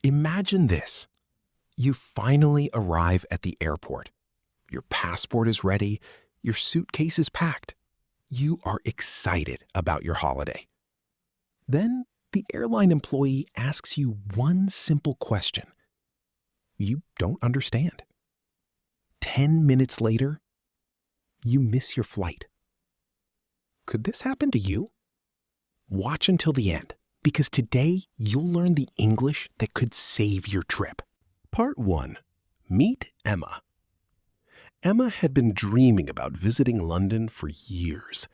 Imagine this. You finally arrive at the airport. Your passport is ready. Your suitcase is packed. You are excited about your holiday. Then the airline employee asks you one simple question. You don't understand. 10 minutes later, you miss your flight. Could this happen to you? Watch until the end, because today you'll learn the English that could save your trip. Part 1. Meet Emma. Emma had been dreaming about visiting London for years.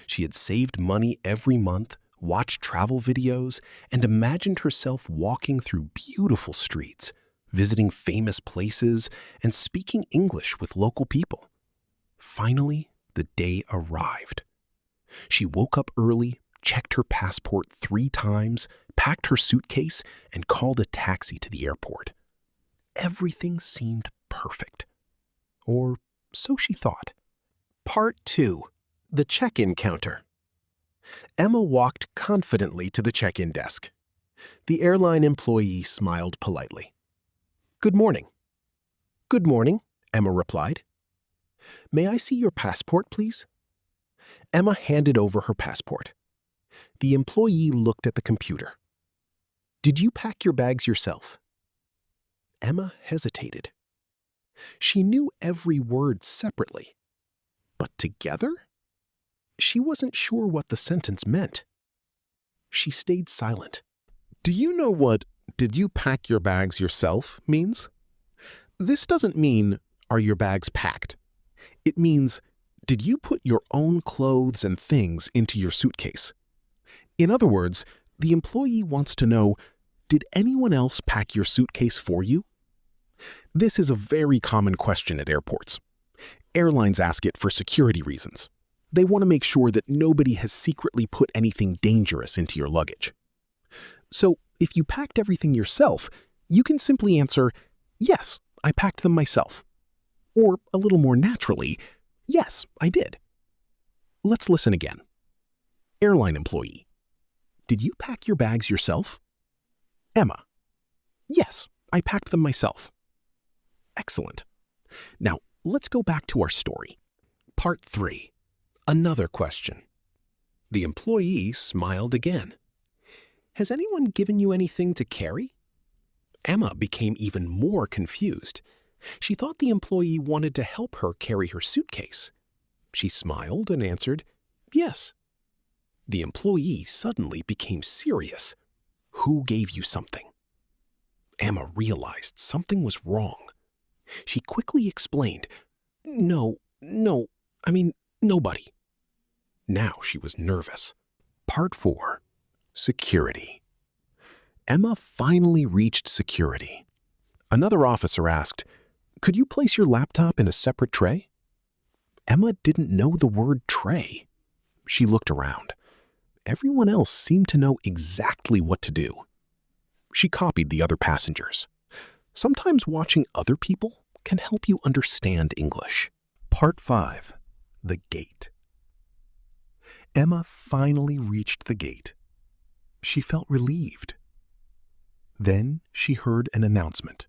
She had saved money every month, watched travel videos, and imagined herself walking through beautiful streets, visiting famous places, and speaking English with local people. Finally, the day arrived. She woke up early, checked her passport 3 times, packed her suitcase, and called a taxi to the airport. Everything seemed perfect. Or so she thought. Part 2. The check-in counter. Emma walked confidently to the check-in desk. The airline employee smiled politely. "Good morning." "Good morning," Emma replied. "May I see your passport, please?" Emma handed over her passport. The employee looked at the computer. "Did you pack your bags yourself?" Emma hesitated. She knew every word separately, but together? She wasn't sure what the sentence meant. She stayed silent. Do you know what "did you pack your bags yourself" means? This doesn't mean, are your bags packed? It means, did you put your own clothes and things into your suitcase? In other words, the employee wants to know, did anyone else pack your suitcase for you? This is a very common question at airports. Airlines ask it for security reasons. They want to make sure that nobody has secretly put anything dangerous into your luggage. So, if you packed everything yourself, you can simply answer, "Yes, I packed them myself." Or, a little more naturally, "Yes, I did." Let's listen again. Airline employee. Did you pack your bags yourself? Emma. Yes, I packed them myself. Excellent. Now, let's go back to our story. Part 3. Another question. The employee smiled again. Has anyone given you anything to carry? Emma became even more confused. She thought the employee wanted to help her carry her suitcase. She smiled and answered, "Yes." The employee suddenly became serious. Who gave you something? Emma realized something was wrong. She quickly explained, No, nobody. Now she was nervous. Part 4. Security. Emma finally reached security. Another officer asked, "Could you place your laptop in a separate tray?" Emma didn't know the word tray. She looked around. Everyone else seemed to know exactly what to do. She copied the other passengers. Sometimes watching other people can help you understand English. Part 5. The gate. Emma finally reached the gate. She felt relieved. Then she heard an announcement.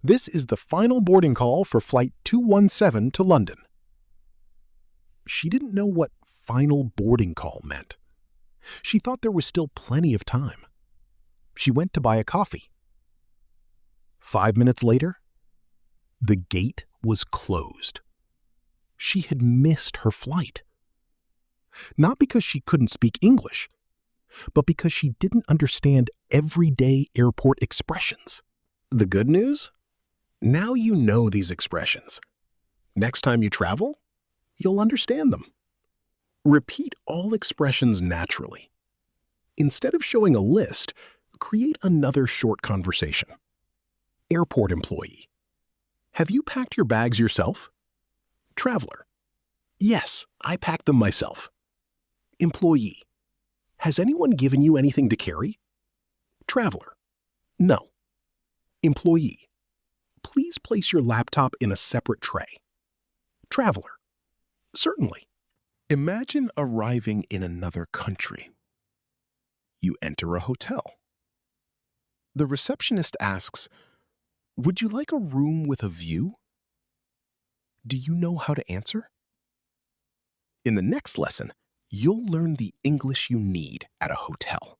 "This is the final boarding call for Flight 217 to London." She didn't know what final boarding call meant. She thought there was still plenty of time. She went to buy a coffee. 5 minutes later, the gate was closed. She had missed her flight. Not because she couldn't speak English, but because she didn't understand everyday airport expressions. The good news? Now you know these expressions. Next time you travel, you'll understand them. Repeat all expressions naturally. Instead of showing a list, create another short conversation. Airport employee. Have you packed your bags yourself? Traveler. Yes, I packed them myself. Employee. Has anyone given you anything to carry? Traveler. No. Employee. Please place your laptop in a separate tray. Traveler. Certainly. Imagine arriving in another country. You enter a hotel. The receptionist asks, "Would you like a room with a view?" Do you know how to answer? In the next lesson, you'll learn the English you need at a hotel.